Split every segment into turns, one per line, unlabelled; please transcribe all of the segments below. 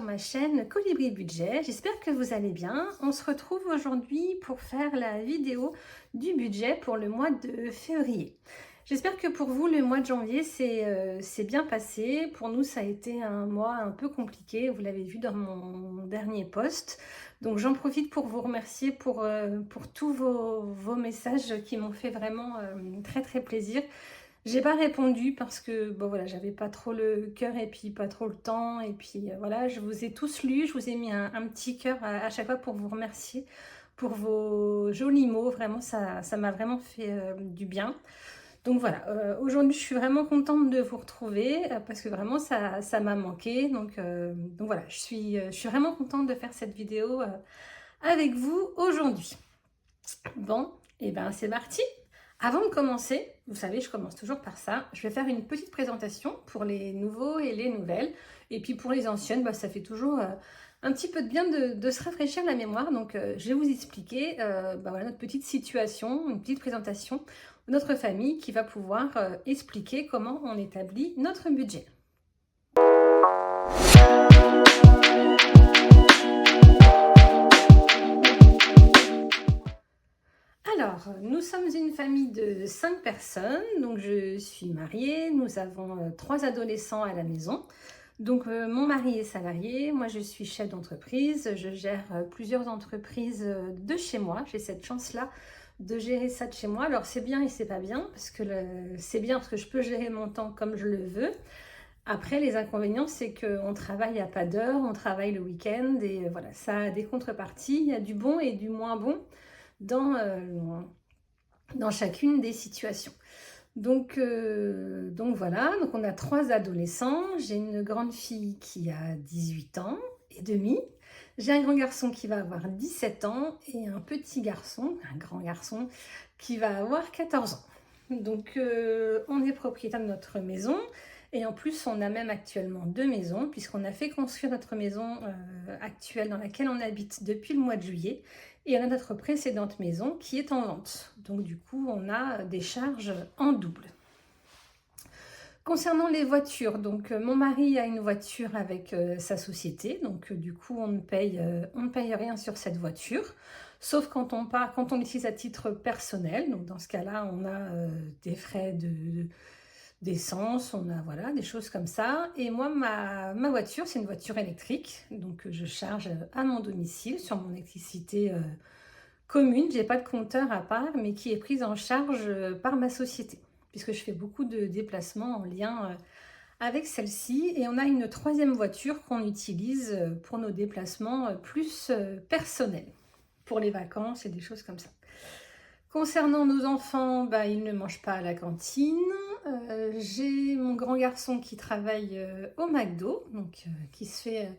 ma chaîne Colibri Budget. J'espère que vous allez bien. On se retrouve aujourd'hui pour faire la vidéo du budget pour le mois de février. J'espère que pour vous, le mois de janvier c'est bien passé. Pour nous, ça a été un mois un peu compliqué. Vous l'avez vu dans mon dernier post. Donc j'en profite pour vous remercier pour tous vos messages qui m'ont fait vraiment très plaisir. J'ai pas répondu parce que bon voilà, j'avais pas trop le cœur et puis pas trop le temps et puis voilà, je vous ai tous lus, je vous ai mis un petit cœur à chaque fois pour vous remercier pour vos jolis mots, vraiment ça m'a vraiment fait du bien. Donc voilà, aujourd'hui je suis vraiment contente de vous retrouver parce que vraiment ça m'a manqué. Donc voilà, je suis vraiment contente de faire cette vidéo avec vous aujourd'hui. Bon, et ben c'est parti. Avant de commencer, vous savez, je commence toujours par ça. Je vais faire une petite présentation pour les nouveaux et les nouvelles. Et puis pour les anciennes, bah, ça fait toujours un petit peu de bien de se rafraîchir la mémoire. Donc je vais vous expliquer bah, voilà, notre petite situation, une petite présentation de notre famille qui va pouvoir expliquer comment on établit notre budget. Alors, nous sommes une famille de 5 personnes, donc je suis mariée, nous avons 3 adolescents à la maison. Donc mon mari est salarié, moi je suis chef d'entreprise, je gère plusieurs entreprises de chez moi, j'ai cette chance-là de gérer ça de chez moi. Alors c'est bien et c'est pas bien, parce que c'est bien parce que je peux gérer mon temps comme je le veux. Après, les inconvénients, c'est qu'on travaille à pas d'heure, on travaille le week-end et voilà, ça a des contreparties, il y a du bon et du moins bon dans chacune des situations. Donc voilà, donc on a 3 adolescents. J'ai une grande fille qui a 18 ans et demi. J'ai un grand garçon qui va avoir 17 ans et un petit garçon, un grand garçon, qui va avoir 14 ans. Donc on est propriétaire de notre maison. Et en plus, on a même actuellement 2 maisons, puisqu'on a fait construire notre maison actuelle dans laquelle on habite depuis le mois de juillet. Et on a notre précédente maison qui est en vente. Donc du coup, on a des charges en double. Concernant les voitures, donc mon mari a une voiture avec sa société. Donc du coup, on ne paye rien sur cette voiture. Sauf quand on l'utilise à titre personnel. Donc dans ce cas-là, on a des frais d'essence, on a voilà, des choses comme ça. Et moi, ma voiture, c'est une voiture électrique. Donc je charge à mon domicile sur mon électricité commune. J'ai pas de compteur à part, mais qui est prise en charge par ma société, puisque je fais beaucoup de déplacements en lien avec celle-ci. Et on a une 3e voiture qu'on utilise pour nos déplacements plus personnels, pour les vacances et des choses comme ça. Concernant nos enfants, bah, ils ne mangent pas à la cantine. J'ai mon grand garçon qui travaille au McDo, donc qui se fait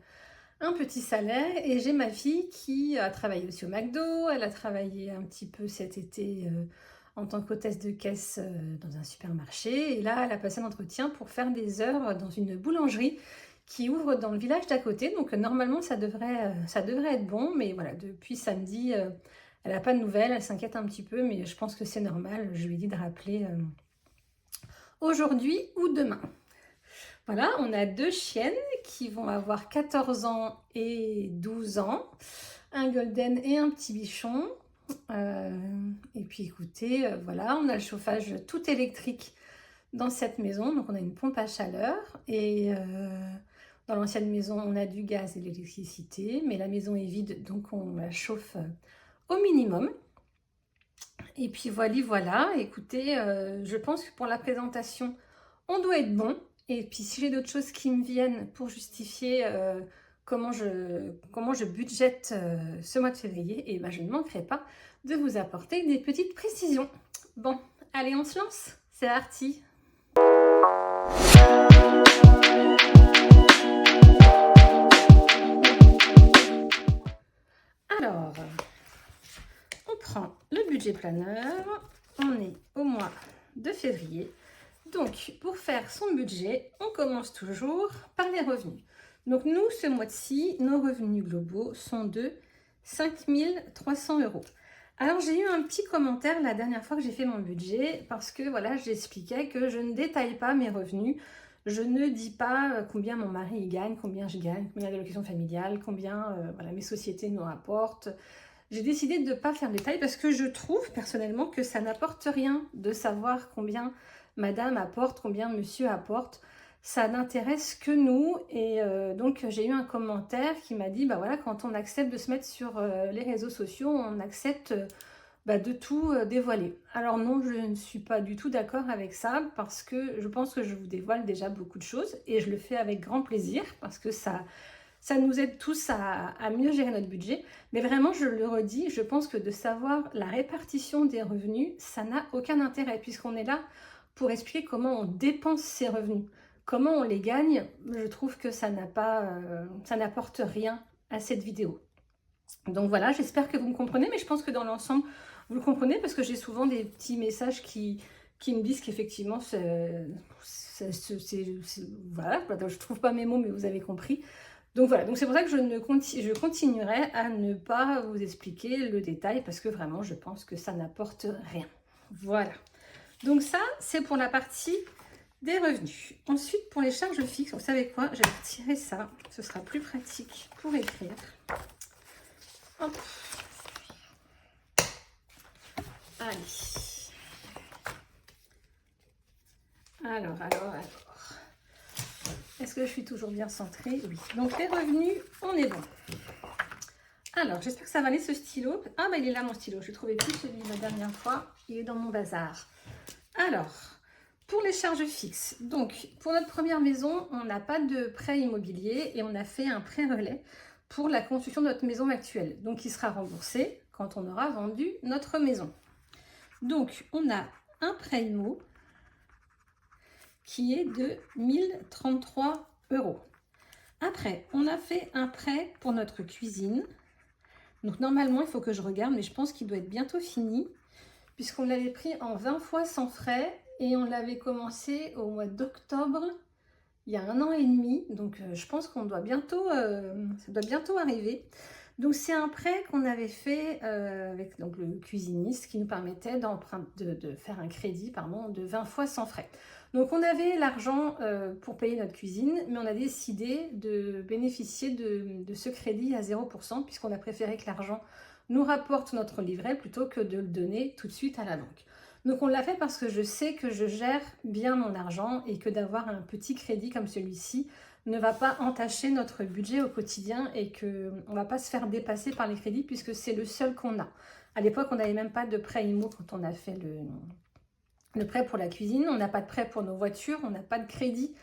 un petit salaire. Et j'ai ma fille qui a travaillé aussi au McDo. Elle a travaillé un petit peu cet été en tant qu'hôtesse de caisse dans un supermarché. Et là, elle a passé un entretien pour faire des heures dans une boulangerie qui ouvre dans le village d'à côté. Donc normalement, ça devrait être bon. Mais voilà, depuis samedi... elle n'a pas de nouvelles, elle s'inquiète un petit peu, mais je pense que c'est normal. Je lui ai dit de rappeler aujourd'hui ou demain. Voilà, on a 2 chiennes qui vont avoir 14 ans et 12 ans. Un golden et un petit bichon. Et puis écoutez, voilà, on a le chauffage tout électrique dans cette maison. Donc on a une pompe à chaleur. Et dans l'ancienne maison, on a du gaz et de l'électricité. Mais la maison est vide, donc on la chauffe au minimum. Et puis voilà, écoutez, je pense que pour la présentation, on doit être bon. Et puis si j'ai d'autres choses qui me viennent pour justifier comment je budgète ce mois de février, et ben je ne manquerai pas de vous apporter des petites précisions. Bon, allez, on se lance, c'est parti. Alors, on prend le budget planeur, on est au mois de février. Donc, pour faire son budget, on commence toujours par les revenus. Donc, nous, ce mois-ci, nos revenus globaux sont de 5 300 €. Alors, j'ai eu un petit commentaire la dernière fois que j'ai fait mon budget parce que, voilà, j'expliquais que je ne détaille pas mes revenus. Je ne dis pas combien mon mari il gagne, combien je gagne, combien d'allocations familiales, combien voilà, mes sociétés nous rapportent. J'ai décidé de ne pas faire de détails parce que je trouve personnellement que ça n'apporte rien de savoir combien madame apporte, combien monsieur apporte. Ça n'intéresse que nous. Et donc j'ai eu un commentaire qui m'a dit, bah voilà, quand on accepte de se mettre sur les réseaux sociaux, on accepte de tout dévoiler. Alors non, je ne suis pas du tout d'accord avec ça parce que je pense que je vous dévoile déjà beaucoup de choses et je le fais avec grand plaisir parce que ça nous aide tous à mieux gérer notre budget. Mais vraiment, je le redis, je pense que de savoir la répartition des revenus, ça n'a aucun intérêt puisqu'on est là pour expliquer comment on dépense ses revenus. Comment on les gagne, je trouve que ça n'apporte rien à cette vidéo. Donc voilà, j'espère que vous me comprenez, mais je pense que dans l'ensemble, vous le comprenez parce que j'ai souvent des petits messages qui me disent qu'effectivement, voilà, je trouve pas mes mots, mais vous avez compris. Donc voilà, donc c'est pour ça que je continuerai à ne pas vous expliquer le détail parce que vraiment, je pense que ça n'apporte rien. Voilà. Donc ça, c'est pour la partie des revenus. Ensuite, pour les charges fixes, vous savez quoi? Je vais retirer ça, ce sera plus pratique pour écrire. Hop. Allez. Alors. Est-ce que je suis toujours bien centrée? Oui. Donc, les revenus, on est bon. Alors, j'espère que ça va aller ce stylo. Ah, bah il est là mon stylo. Je ne trouvais plus celui de la dernière fois. Il est dans mon bazar. Alors, pour les charges fixes. Donc, pour notre première maison, on n'a pas de prêt immobilier et on a fait un prêt relais pour la construction de notre maison actuelle. Donc, il sera remboursé quand on aura vendu notre maison. Donc, on a un prêt IMO qui est de 1033 €. Après, on a fait un prêt pour notre cuisine. Donc, normalement, il faut que je regarde, mais je pense qu'il doit être bientôt fini, puisqu'on l'avait pris en 20 fois sans frais et on l'avait commencé au mois d'octobre, il y a 1 an et demi. Donc, je pense qu'on doit bientôt, ça doit bientôt arriver. Donc, c'est un prêt qu'on avait fait avec donc, le cuisiniste qui nous permettait de faire un crédit de 20 fois sans frais. Donc, on avait l'argent pour payer notre cuisine, mais on a décidé de bénéficier de ce crédit à 0% puisqu'on a préféré que l'argent nous rapporte notre livret plutôt que de le donner tout de suite à la banque. Donc, on l'a fait parce que je sais que je gère bien mon argent et que d'avoir un petit crédit comme celui-ci ne va pas entacher notre budget au quotidien et qu'on ne va pas se faire dépasser par les crédits puisque c'est le seul qu'on a. À l'époque, on n'avait même pas de prêt IMO quand on a fait le prêt pour la cuisine. On n'a pas de prêt pour nos voitures, on n'a pas de crédit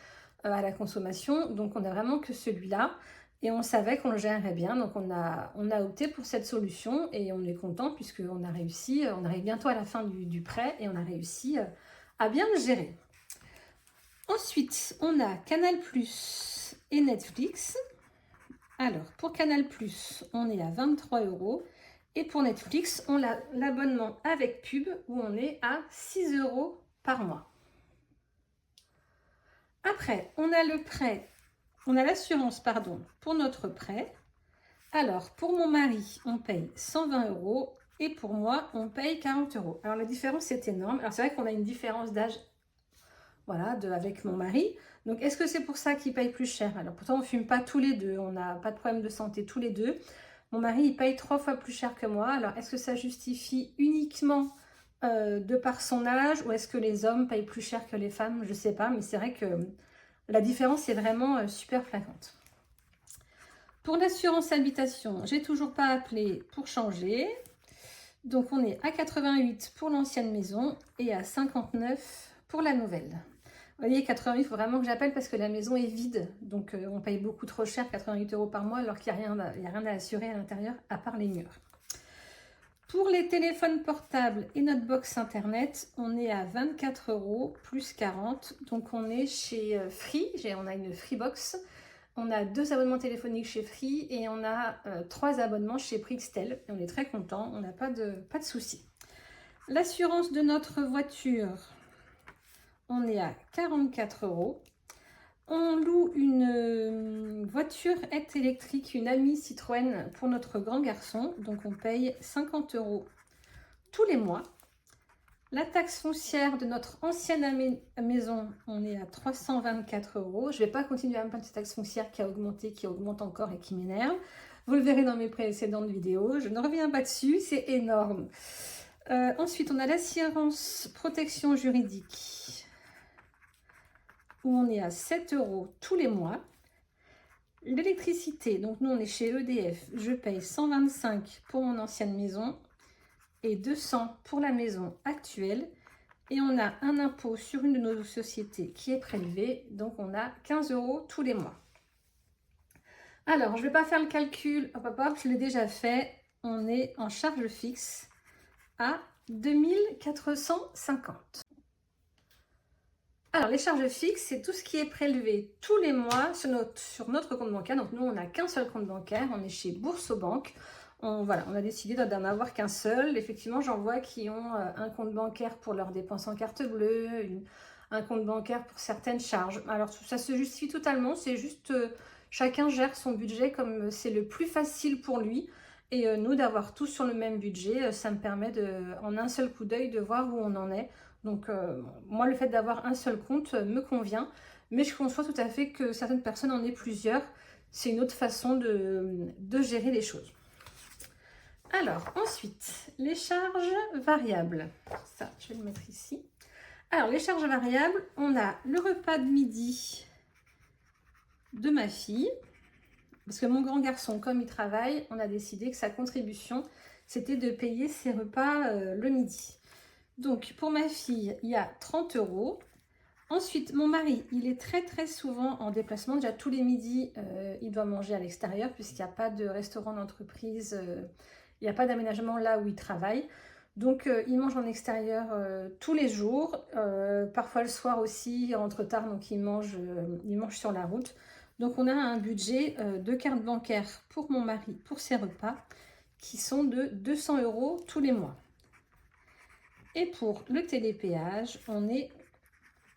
à la consommation. Donc, on n'a vraiment que celui-là et on savait qu'on le gérerait bien. Donc, on a opté pour cette solution et on est content puisqu'on a réussi. On arrive bientôt à la fin du prêt et on a réussi à bien le gérer. Ensuite, on a Canal+ et Netflix. Alors, pour Canal+, on est à 23 € et pour Netflix, on a l'abonnement avec pub où on est à 6 € par mois. Après, on a l'assurance, pour notre prêt. Alors, pour mon mari, on paye 120 € et pour moi, on paye 40 €. Alors, la différence est énorme. Alors, c'est vrai qu'on a une différence d'âge avec mon mari. Donc, est-ce que c'est pour ça qu'il paye plus cher? Alors, pourtant, on ne fume pas tous les deux. On n'a pas de problème de santé tous les deux. Mon mari, il paye 3 fois plus cher que moi. Alors, est-ce que ça justifie uniquement de par son âge ou est-ce que les hommes payent plus cher que les femmes? Je ne sais pas, mais c'est vrai que la différence est vraiment super flagrante. Pour l'assurance habitation, j'ai toujours pas appelé pour changer. Donc, on est à 88 pour l'ancienne maison et à 59 pour la nouvelle. Vous voyez, 88, il faut vraiment que j'appelle parce que la maison est vide. Donc, on paye beaucoup trop cher, 88 € par mois, alors qu'il n'y a rien à assurer à l'intérieur, à part les murs. Pour les téléphones portables et notre box internet, on est à 24 € plus 40. Donc, on est chez Free. On a une Freebox. On a 2 abonnements téléphoniques chez Free et on a 3 abonnements chez Prixtel. Et on est très content, on n'a pas de soucis. L'assurance de notre voiture, on est à 44 €. On loue une voiture électrique, une Ami Citroën pour notre grand garçon. Donc, on paye 50 € tous les mois. La taxe foncière de notre ancienne maison, on est à 324 €. Je ne vais pas continuer à me plaindre de cette taxe foncière qui a augmenté, qui augmente encore et qui m'énerve. Vous le verrez dans mes précédentes vidéos. Je ne reviens pas dessus, c'est énorme. Ensuite, on a l'assurance protection juridique, où on est à 7 € tous les mois. L'électricité, donc nous on est chez EDF, je paye 125 pour mon ancienne maison et 200 pour la maison actuelle. Et on a un impôt sur une de nos sociétés qui est prélevé, donc on a 15 € tous les mois. Alors, je ne vais pas faire le calcul, hop, hop, hop, je l'ai déjà fait. On est en charge fixe à 2450. Alors, les charges fixes, c'est tout ce qui est prélevé tous les mois sur notre compte bancaire. Donc, nous, on n'a qu'un seul compte bancaire. On est chez Boursorama. Voilà, on a décidé d'en avoir qu'un seul. Effectivement, j'en vois qui ont un compte bancaire pour leurs dépenses en carte bleue, un compte bancaire pour certaines charges. Alors, ça se justifie totalement. C'est juste, chacun gère son budget comme c'est le plus facile pour lui. Et nous, d'avoir tous sur le même budget, ça me permet en un seul coup d'œil de voir où on en est. Donc, moi, le fait d'avoir un seul compte me convient. Mais je conçois tout à fait que certaines personnes en aient plusieurs. C'est une autre façon de gérer les choses. Alors, ensuite, les charges variables. Ça, je vais le mettre ici. Alors, les charges variables, on a le repas de midi de ma fille. Parce que mon grand garçon, comme il travaille, on a décidé que sa contribution, c'était de payer ses repas le midi. Donc, pour ma fille, il y a 30 €. Ensuite, mon mari, il est très souvent en déplacement. Déjà, tous les midis, il doit manger à l'extérieur puisqu'il n'y a pas de restaurant d'entreprise, il n'y a pas d'aménagement là où il travaille. Donc, il mange en extérieur tous les jours. Parfois, le soir aussi, il rentre tard, donc il mange sur la route. Donc, on a un budget de carte bancaire pour mon mari, pour ses repas, qui sont de 200 € tous les mois. Et pour le télépéage, on est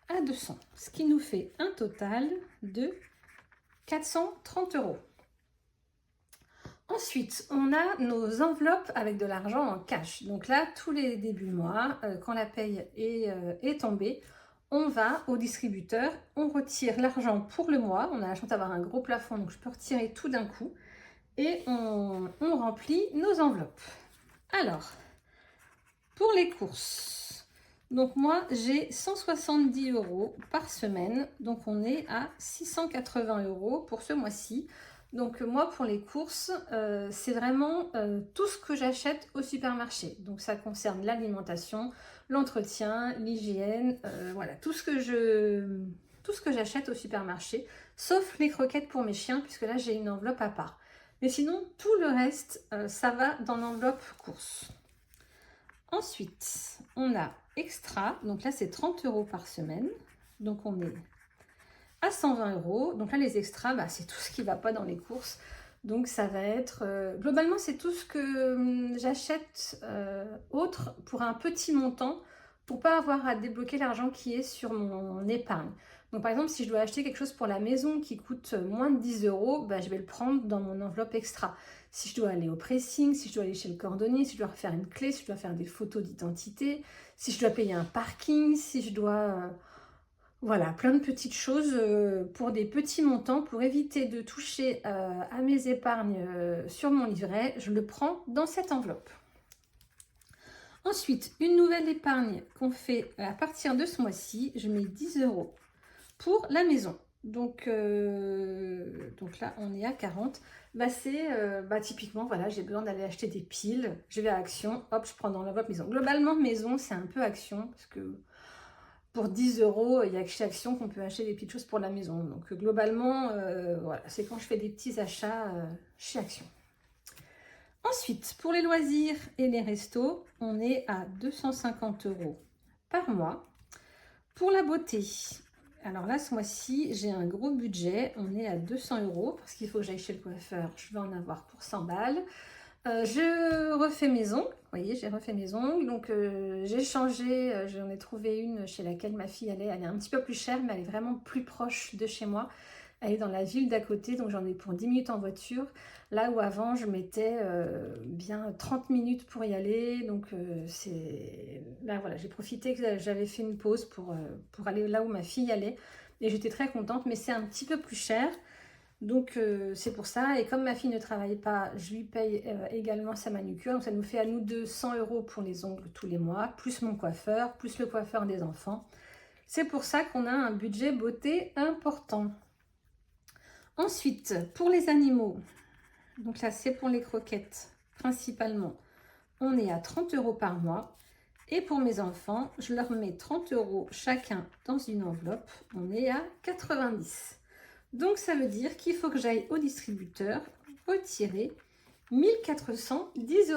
à 200, ce qui nous fait un total de 430 €. Ensuite, on a nos enveloppes avec de l'argent en cash. Donc là, tous les débuts de mois, quand la paye est tombée, on va au distributeur, on retire l'argent pour le mois. On a la chance d'avoir un gros plafond, donc je peux retirer tout d'un coup. Et on remplit nos enveloppes. Alors, pour les courses, donc moi j'ai 170 € par semaine, donc on est à 680 € pour ce mois-ci. Donc moi pour les courses, c'est vraiment tout ce que j'achète au supermarché. Donc ça concerne l'alimentation, l'entretien, l'hygiène, voilà, tout ce que j'achète au supermarché, sauf les croquettes pour mes chiens, puisque là j'ai une enveloppe à part. Mais sinon, tout le reste, ça va dans l'enveloppe courses. Ensuite, on a extra, donc là c'est 30 € par semaine, donc on est à 120 €. Donc là les extras, c'est tout ce qui ne va pas dans les courses. Donc ça va être, globalement c'est tout ce que j'achète autre pour un petit montant, pour pas avoir à débloquer l'argent qui est sur mon épargne. Donc par exemple, si je dois acheter quelque chose pour la maison qui coûte moins de 10 €, je vais le prendre dans mon enveloppe extra. Si je dois aller au pressing, si je dois aller chez le cordonnier, si je dois refaire une clé, si je dois faire des photos d'identité, si je dois payer un parking, si je dois... voilà, plein de petites choses pour des petits montants, pour éviter de toucher à mes épargnes sur mon livret, je le prends dans cette enveloppe. Ensuite, une nouvelle épargne qu'on fait à partir de ce mois-ci, je mets 10 € pour la maison. Donc là, on est à 40. Typiquement, voilà, j'ai besoin d'aller acheter des piles. Je vais à Action, hop, je prends dans l'enveloppe maison. Globalement, maison, c'est un peu Action, parce que pour 10 €, il y a que chez Action qu'on peut acheter des petites choses pour la maison. Donc globalement, voilà, c'est quand je fais des petits achats chez Action. Ensuite, pour les loisirs et les restos, on est à 250 € par mois. Pour la beauté, alors là, ce mois-ci, j'ai un gros budget. On est à 200 € parce qu'il faut que j'aille chez le coiffeur. Je vais en avoir pour 100 balles. Je refais mes ongles. Vous voyez, j'ai refait mes ongles. Donc, j'ai changé. J'en ai trouvé une chez laquelle ma fille allait. Elle est un petit peu plus chère, mais elle est vraiment plus proche de chez moi. Elle est dans la ville d'à côté, donc j'en ai pour 10 minutes en voiture. Là où avant, je mettais bien 30 minutes pour y aller. Donc là, voilà, j'ai profité que j'avais fait une pause pour aller là où ma fille allait. Et j'étais très contente, mais c'est un petit peu plus cher. Donc c'est pour ça. Et comme ma fille ne travaille pas, je lui paye également sa manucure. Donc ça nous fait à nous 200 € pour les ongles tous les mois, plus mon coiffeur, plus le coiffeur des enfants. C'est pour ça qu'on a un budget beauté important. Ensuite, pour les animaux, donc là c'est pour les croquettes principalement, on est à 30 € par mois. Et pour mes enfants, je leur mets 30 € chacun dans une enveloppe, on est à 90. Donc ça veut dire qu'il faut que j'aille au distributeur retirer 1410 €.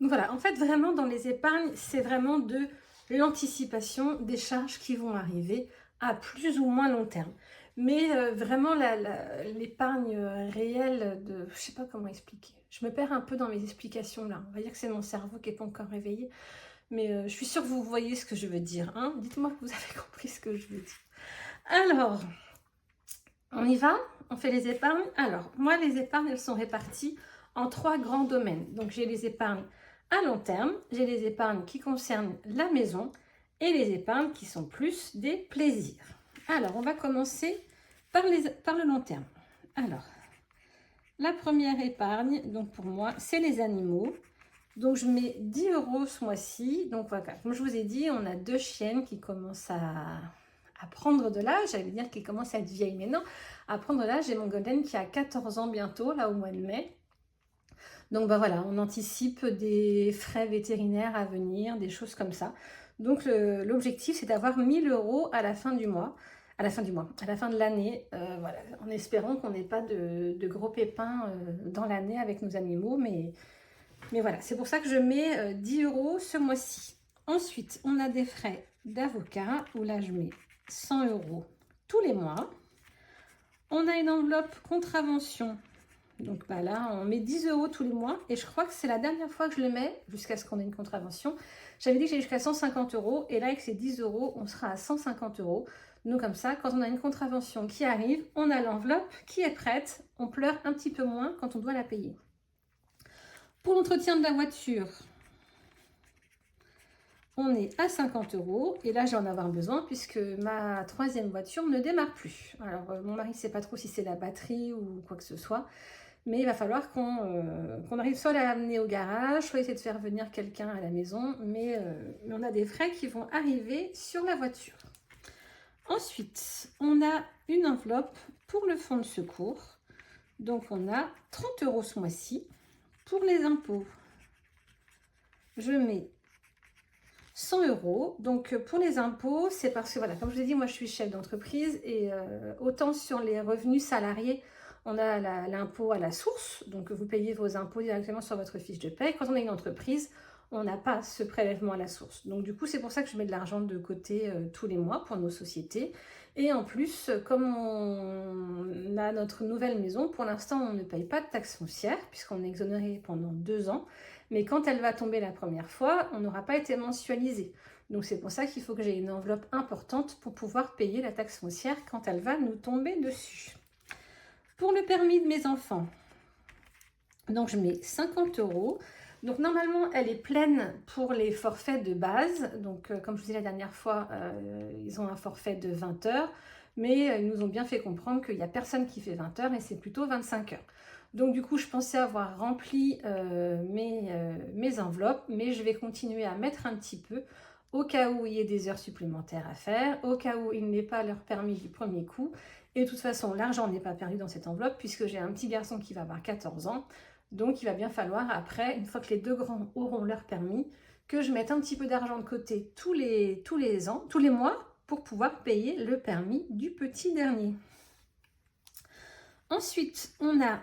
Donc voilà, en fait vraiment dans les épargnes, c'est vraiment de l'anticipation des charges qui vont arriver à plus ou moins long terme. Mais vraiment l'épargne réelle de... Je sais pas comment expliquer. Je me perds un peu dans mes explications là. On va dire que c'est mon cerveau qui n'est pas encore réveillé. Mais je suis sûre que vous voyez ce que je veux dire. Hein. Dites-moi que vous avez compris ce que je veux dire. Alors, on y va? On fait les épargnes? Alors, moi les épargnes, elles sont réparties en 3 grands domaines. Donc j'ai les épargnes à long terme, j'ai les épargnes qui concernent la maison et les épargnes qui sont plus des plaisirs. Alors, on va commencer par le long terme. Alors, la première épargne, donc pour moi, c'est les animaux. Donc, je mets 10 € ce mois-ci. Donc, voilà, comme je vous ai dit, on a 2 chiennes qui commencent à prendre de l'âge. J'allais dire qu'elles commencent à être vieilles, mais non, à prendre de l'âge. J'ai mon golden qui a 14 ans bientôt, là, au mois de mai. Donc, bah voilà, on anticipe des frais vétérinaires à venir, des choses comme ça. Donc, l'objectif, c'est d'avoir 1000 € à la fin du mois. À la fin de l'année, voilà, en espérant qu'on n'ait pas de gros pépins dans l'année avec nos animaux. Mais voilà, c'est pour ça que je mets 10 € ce mois-ci. Ensuite, on a des frais d'avocat, où là, je mets 100 € tous les mois. On a une enveloppe contravention. Donc bah là, on met 10 € tous les mois. Et je crois que c'est la dernière fois que je le mets, jusqu'à ce qu'on ait une contravention. J'avais dit que j'ai jusqu'à 150 €. Et là, avec ces 10 €, on sera à 150 €. Donc comme ça, quand on a une contravention qui arrive, on a l'enveloppe qui est prête. On pleure un petit peu moins quand on doit la payer. Pour l'entretien de la voiture, on est à 50 € et là, je vais en avoir besoin puisque ma 3e voiture ne démarre plus. Alors, mon mari ne sait pas trop si c'est la batterie ou quoi que ce soit, mais il va falloir qu'on arrive soit à l'amener au garage, soit essayer de faire venir quelqu'un à la maison, mais on a des frais qui vont arriver sur la voiture. Ensuite, on a une enveloppe pour le fonds de secours. Donc, on a 30 € ce mois-ci. Pour les impôts, je mets 100 €. Donc, pour les impôts, c'est parce que, voilà, comme je vous ai dit, moi, je suis chef d'entreprise et autant sur les revenus salariés, on a l'impôt à la source. Donc, vous payez vos impôts directement sur votre fiche de paie. Quand on a une entreprise, on n'a pas ce prélèvement à la source. Donc, du coup, c'est pour ça que je mets de l'argent de côté tous les mois pour nos sociétés. Et en plus, comme on a notre nouvelle maison, pour l'instant, on ne paye pas de taxe foncière puisqu'on est exonéré pendant 2 ans. Mais quand elle va tomber la première fois, on n'aura pas été mensualisé. Donc c'est pour ça qu'il faut que j'ai une enveloppe importante pour pouvoir payer la taxe foncière quand elle va nous tomber dessus. Pour le permis de mes enfants, donc je mets 50 €. Donc normalement, elle est pleine pour les forfaits de base. Donc comme je vous disais la dernière fois, ils ont un forfait de 20 heures. Mais ils nous ont bien fait comprendre qu'il n'y a personne qui fait 20 heures et c'est plutôt 25 heures. Donc du coup, je pensais avoir rempli mes enveloppes, mais je vais continuer à mettre un petit peu au cas où il y ait des heures supplémentaires à faire, au cas où il n'ait pas leur permis du premier coup. Et de toute façon, l'argent n'est pas perdu dans cette enveloppe puisque j'ai un petit garçon qui va avoir 14 ans. Donc il va bien falloir après, une fois que les 2 grands auront leur permis, que je mette un petit peu d'argent de côté tous les mois pour pouvoir payer le permis du petit dernier. Ensuite, on a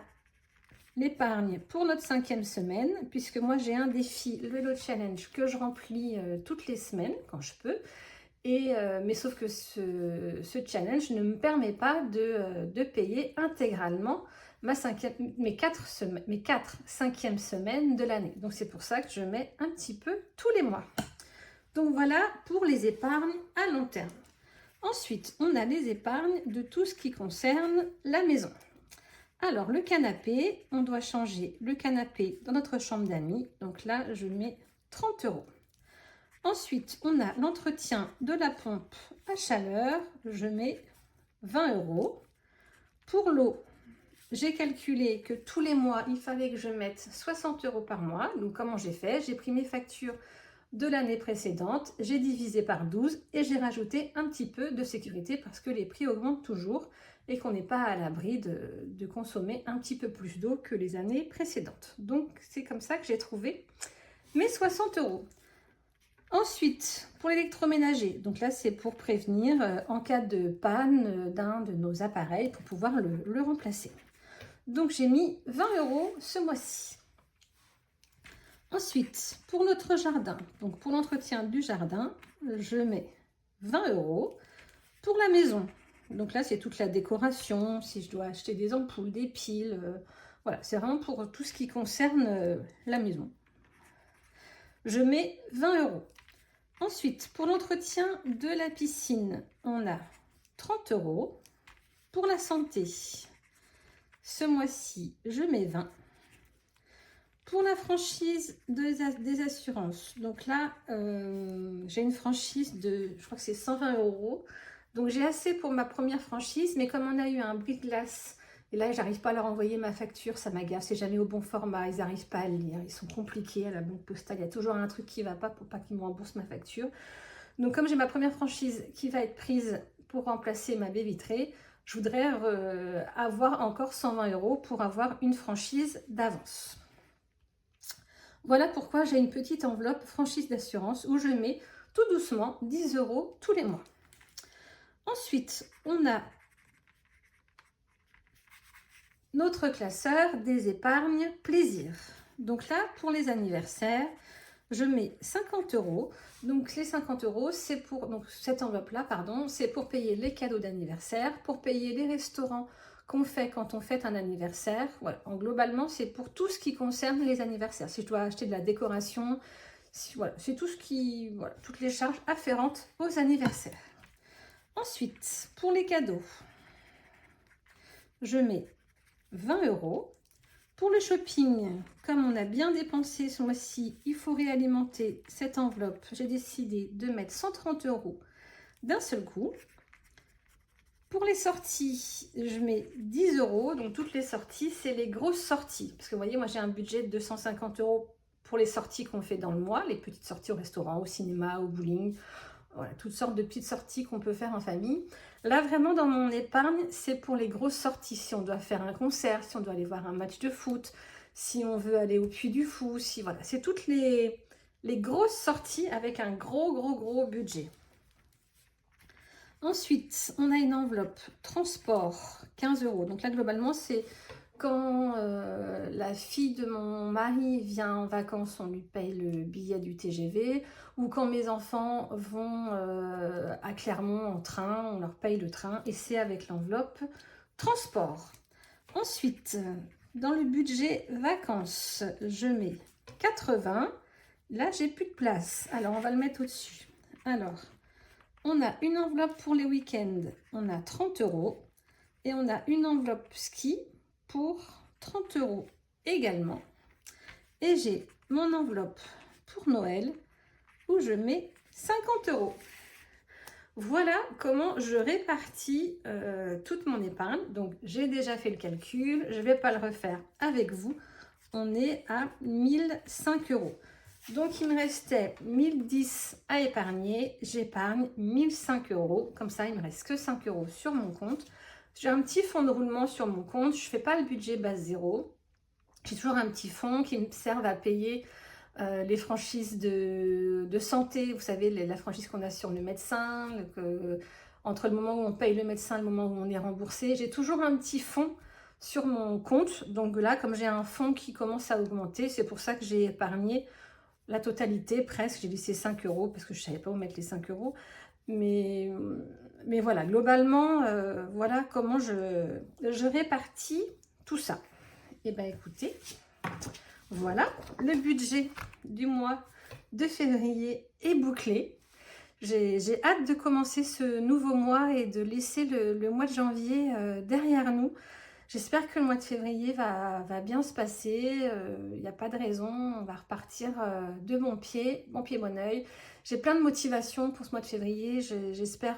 l'épargne pour notre 5e semaine, puisque moi j'ai un défi, le Vélo Challenge, que je remplis toutes les semaines quand je peux. Mais sauf que ce challenge ne me permet pas de payer intégralement mes 4 5e semaines de l'année. Donc c'est pour ça que je mets un petit peu tous les mois. Donc voilà pour les épargnes à long terme. Ensuite, on a les épargnes de tout ce qui concerne la maison. Alors, le canapé, on doit changer le canapé dans notre chambre d'amis. Donc là, je mets 30 €. Ensuite, on a l'entretien de la pompe à chaleur. Je mets 20 €. Pour l'eau, j'ai calculé que tous les mois, il fallait que je mette 60 € par mois. Donc, comment j'ai fait? J'ai pris mes factures de l'année précédente, j'ai divisé par 12 et j'ai rajouté un petit peu de sécurité parce que les prix augmentent toujours et qu'on n'est pas à l'abri de consommer un petit peu plus d'eau que les années précédentes. Donc, c'est comme ça que j'ai trouvé mes 60 €. Ensuite, pour l'électroménager, donc là, c'est pour prévenir en cas de panne d'un de nos appareils pour pouvoir le remplacer. Donc, j'ai mis 20 € ce mois-ci. Ensuite, pour notre jardin, donc pour l'entretien du jardin, je mets 20 €. Pour la maison, donc là, c'est toute la décoration, si je dois acheter des ampoules, des piles, voilà, c'est vraiment pour tout ce qui concerne la maison. Je mets 20 €. Ensuite, pour l'entretien de la piscine, on a 30 €. Pour la santé, ce mois-ci, je mets 20 €. Pour la franchise des assurances, donc là, j'ai une franchise de, je crois que c'est 120 €. Donc, j'ai assez pour ma première franchise, mais comme on a eu un bris de glace, et là, j'arrive pas à leur envoyer ma facture, ça m'agace, c'est jamais au bon format, ils n'arrivent pas à le lire, ils sont compliqués à la banque postale, il y a toujours un truc qui va pas pour pas qu'ils me remboursent ma facture. Donc, comme j'ai ma première franchise qui va être prise pour remplacer ma baie vitrée, je voudrais avoir encore 120 € pour avoir une franchise d'avance. Voilà pourquoi j'ai une petite enveloppe franchise d'assurance où je mets tout doucement 10 € tous les mois. Ensuite, on a notre classeur des épargnes plaisir. Donc là, pour les anniversaires, je mets 50 €. Donc les 50 €, c'est pour, donc cette enveloppe-là, pardon, c'est pour payer les cadeaux d'anniversaire, pour payer les restaurants qu'on fait quand on fête un anniversaire. Voilà, en globalement, c'est pour tout ce qui concerne les anniversaires. Si je dois acheter de la décoration, voilà, c'est tout ce qui, voilà, toutes les charges afférentes aux anniversaires. Ensuite, pour les cadeaux, je mets 20 €. Pour le shopping, comme on a bien dépensé ce mois-ci, il faut réalimenter cette enveloppe. J'ai décidé de mettre 130 € d'un seul coup. Pour les sorties, je mets 10 €. Donc, toutes les sorties, c'est les grosses sorties. Parce que vous voyez, moi, j'ai un budget de 250 € pour les sorties qu'on fait dans le mois. Les petites sorties au restaurant, au cinéma, au bowling. Voilà, toutes sortes de petites sorties qu'on peut faire en famille. Là, vraiment, dans mon épargne, c'est pour les grosses sorties. Si on doit faire un concert, si on doit aller voir un match de foot, si on veut aller au Puy du Fou, si voilà, c'est toutes les grosses sorties avec un gros budget. Ensuite, on a une enveloppe transport, 15 €. Donc là, globalement, c'est quand la fille de mon mari vient en vacances, on lui paye le billet du TGV. Ou quand mes enfants vont à Clermont en train, on leur paye le train. Et c'est avec l'enveloppe transport. Ensuite, dans le budget vacances, je mets 80. Là, j'ai plus de place. Alors, on va le mettre au-dessus. Alors, on a une enveloppe pour les week-ends. On a 30 €. Et on a une enveloppe ski pour 30 € également. Et j'ai mon enveloppe pour Noël où je mets 50 €. Voilà comment je répartis toute mon épargne. Donc, j'ai déjà fait le calcul. Je ne vais pas le refaire avec vous. On est à 1005 €. Donc, il me restait 1010 à épargner. J'épargne 1005 €. Comme ça, il me reste que 5 € sur mon compte. J'ai un petit fonds de roulement sur mon compte. Je ne fais pas le budget base zéro. J'ai toujours un petit fonds qui me serve à payer les franchises de santé. Vous savez, la franchise qu'on a sur le médecin. Entre le moment où on paye le médecin et le moment où on est remboursé. J'ai toujours un petit fonds sur mon compte. Donc là, comme j'ai un fonds qui commence à augmenter, c'est pour ça que j'ai épargné la totalité presque. J'ai laissé 5 € parce que je ne savais pas où mettre les 5 €. Mais voilà, globalement, voilà comment je répartis tout ça. Et bien, écoutez, voilà, le budget du mois de février est bouclé. J'ai hâte de commencer ce nouveau mois et de laisser le mois de janvier derrière nous. J'espère que le mois de février va bien se passer, il n'y a pas de raison, on va repartir de bon pied, bon oeil. J'ai plein de motivation pour ce mois de février, j'espère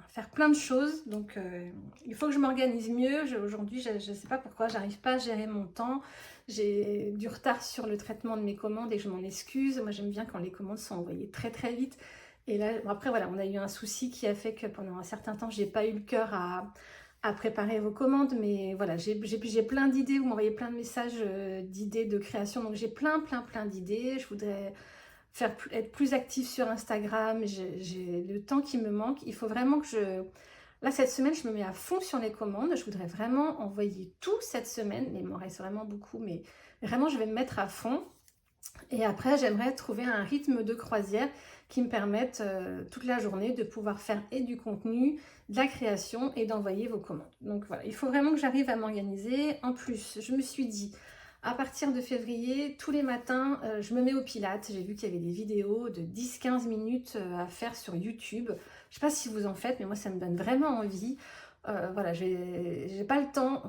faire plein de choses, donc il faut que je m'organise mieux. Aujourd'hui, je ne sais pas pourquoi, j'arrive pas à gérer mon temps. J'ai du retard sur le traitement de mes commandes et je m'en excuse. Moi, j'aime bien quand les commandes sont envoyées très très vite. Et là, bon, après, voilà, on a eu un souci qui a fait que pendant un certain temps, j'ai pas eu le cœur à préparer vos commandes, mais voilà, j'ai plein d'idées, vous m'envoyez plein de messages d'idées de création, donc j'ai plein d'idées. Je voudrais être plus active sur Instagram, j'ai le temps qui me manque, il faut vraiment que Là, cette semaine, je me mets à fond sur les commandes, je voudrais vraiment envoyer tout cette semaine, mais il m'en reste vraiment beaucoup, mais vraiment, je vais me mettre à fond. Et après, j'aimerais trouver un rythme de croisière qui me permette toute la journée de pouvoir faire et du contenu, de la création et d'envoyer vos commandes. Donc voilà, il faut vraiment que j'arrive à m'organiser. En plus, je me suis dit, à partir de février, tous les matins, je me mets au Pilates. J'ai vu qu'il y avait des vidéos de 10-15 minutes à faire sur YouTube. Je ne sais pas si vous en faites, mais moi, ça me donne vraiment envie. Voilà, j'ai pas le temps,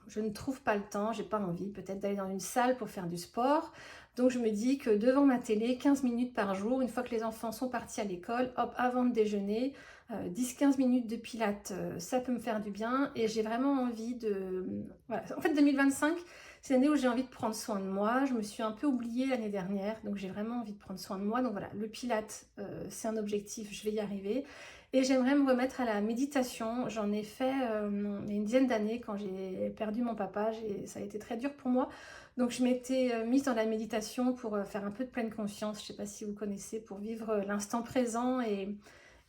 je ne trouve pas le temps, j'ai pas envie peut-être d'aller dans une salle pour faire du sport. Donc je me dis que devant ma télé, 15 minutes par jour, une fois que les enfants sont partis à l'école, hop, avant de déjeuner, 10-15 minutes de pilates, ça peut me faire du bien. Et j'ai vraiment envie de... Voilà. En fait, 2025, c'est l'année où j'ai envie de prendre soin de moi. Je me suis un peu oubliée l'année dernière, donc j'ai vraiment envie de prendre soin de moi. Donc voilà, le pilates, c'est un objectif, je vais y arriver. Et j'aimerais me remettre à la méditation. J'en ai fait il y a une dizaine d'années quand j'ai perdu mon papa. Ça a été très dur pour moi. Donc je m'étais mise dans la méditation pour faire un peu de pleine conscience. Je ne sais pas si vous connaissez, pour vivre l'instant présent et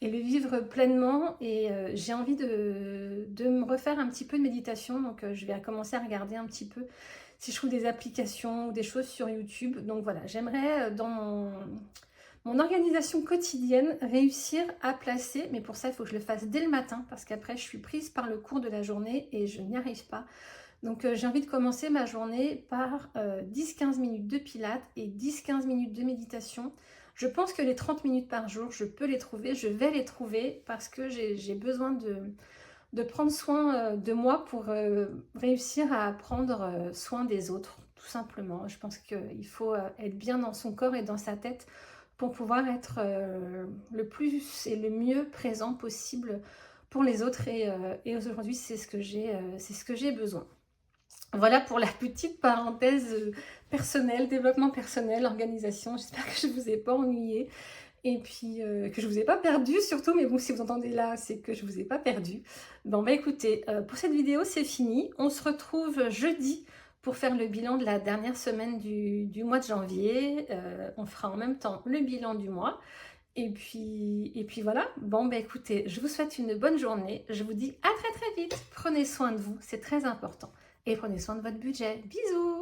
le vivre pleinement. Et j'ai envie de me refaire un petit peu de méditation. Donc je vais commencer à regarder un petit peu si je trouve des applications ou des choses sur YouTube. Donc voilà, j'aimerais dans mon organisation quotidienne, réussir à placer, mais pour ça il faut que je le fasse dès le matin parce qu'après je suis prise par le cours de la journée et je n'y arrive pas. Donc j'ai envie de commencer ma journée par 10-15 minutes de pilates et 10-15 minutes de méditation. Je pense que les 30 minutes par jour, je peux les trouver, je vais les trouver parce que j'ai besoin de prendre soin de moi pour réussir à prendre soin des autres, tout simplement. Je pense qu'il faut être bien dans son corps et dans sa tête pour pouvoir être le plus et le mieux présent possible pour les autres. Et aujourd'hui, c'est ce que j'ai besoin. Voilà pour la petite parenthèse personnelle, développement personnel, organisation. J'espère que je ne vous ai pas ennuyé et puis que je ne vous ai pas perdu surtout. Mais bon, si vous entendez là, c'est que je ne vous ai pas perdu. Bon, bah écoutez, pour cette vidéo, c'est fini. On se retrouve jeudi pour faire le bilan de la dernière semaine du mois de janvier. On fera en même temps le bilan du mois. Et puis voilà. Bon, bah écoutez, je vous souhaite une bonne journée. Je vous dis à très très vite. Prenez soin de vous, c'est très important. Et prenez soin de votre budget. Bisous!